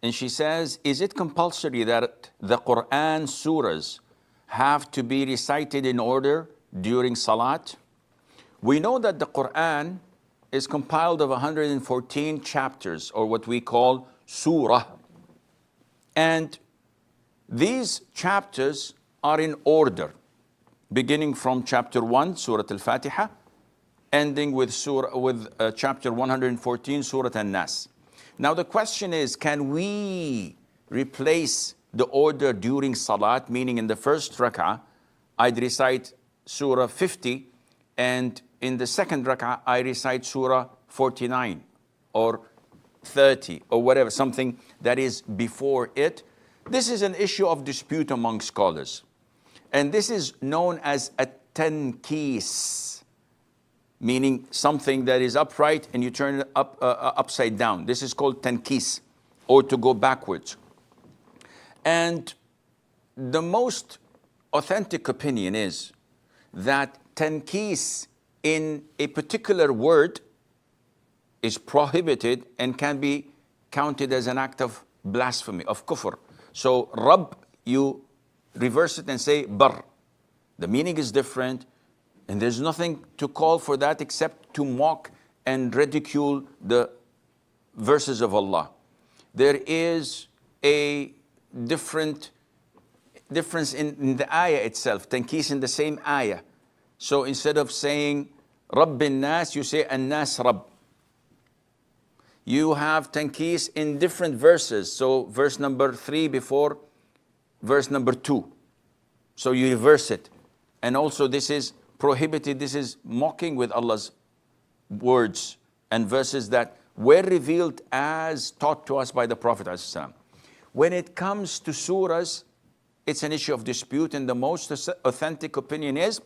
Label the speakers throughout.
Speaker 1: and she says, is it compulsory that the Quran surahs have to be recited in order during Salat? We know that the Quran is compiled of 114 chapters, or what we call surah. And these chapters are in order, beginning from chapter 1, Surah Al-Fatiha, ending with chapter 114, Surah An-Nas. Now the question is, can we replace the order during Salat, meaning in the first rak'ah, I'd recite Surah 50, and in the second rak'ah, I recite Surah 49 or 30 or whatever, something that is before it. This is an issue of dispute among scholars. And this is known as a tankis, meaning something that is upright and you turn it upside down. This is called tankis, or to go backwards. And the most authentic opinion is that tankis in a particular word is prohibited and can be counted as an act of blasphemy, of kufr. So Rabb, you reverse it and say bar. The meaning is different, and there's nothing to call for that except to mock and ridicule the verses of Allah. There is a difference in the ayah itself, tankis in the same ayah. So instead of saying Rabbin Nas, you say An-Nas Rabb. You have tankis in different verses. So verse number 3 before verse number 2. So you reverse it. And also this is prohibited. This is mocking with Allah's words and verses that were revealed as taught to us by the Prophet ﷺ. When it comes to surahs, it's an issue of dispute, and the most authentic opinion is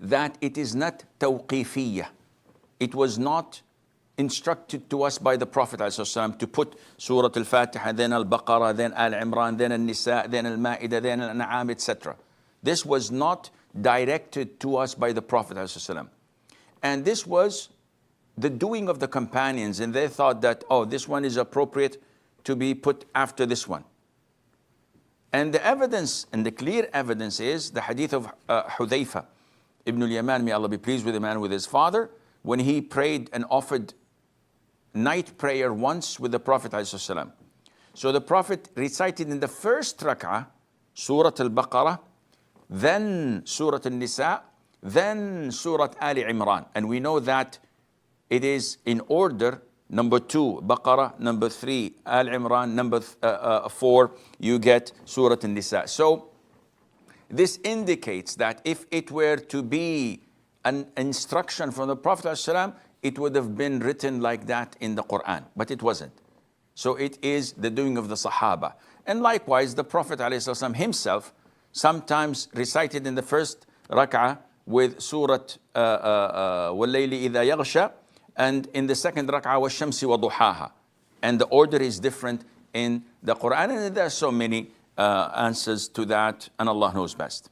Speaker 1: that it is not tawqifiyah. It was not instructed to us by the Prophet ﷺ to put Surah Al-Fatiha, then Al-Baqarah, then Al-Imran, then Al-Nisa, then Al-Ma'idah, then Al-An'am, etc. This was not directed to us by the Prophet ﷺ. And this was the doing of the companions, and they thought that, oh, this one is appropriate to be put after this one. And the evidence, and the clear evidence, is the hadith of Hudayfa ibn al-Yaman, may Allah be pleased with him and with his father, when he prayed and offered night prayer once with the Prophet ﷺ. So the Prophet recited in the first rak'ah Surah Al-Baqarah, then Surah Al-Nisa, then Surah Ali Imran. And we know that it is in order: number 2, Baqarah; number 3, Al Imran; number 4, you get Surah An-Nisa. So this indicates that if it were to be an instruction from the Prophet ﷺ, it would have been written like that in the Quran, but it wasn't. So it is the doing of the Sahaba. And likewise, the Prophet ﷺ himself sometimes recited in the first rak'ah with Surah وَاللَّيْلِ إِذَا يَغْشَى, and in the second rak'ah وَالشَّمْسِ وَضُحَاهَا. And the order is different in the Quran, and there are so many answers to that, and Allah knows best.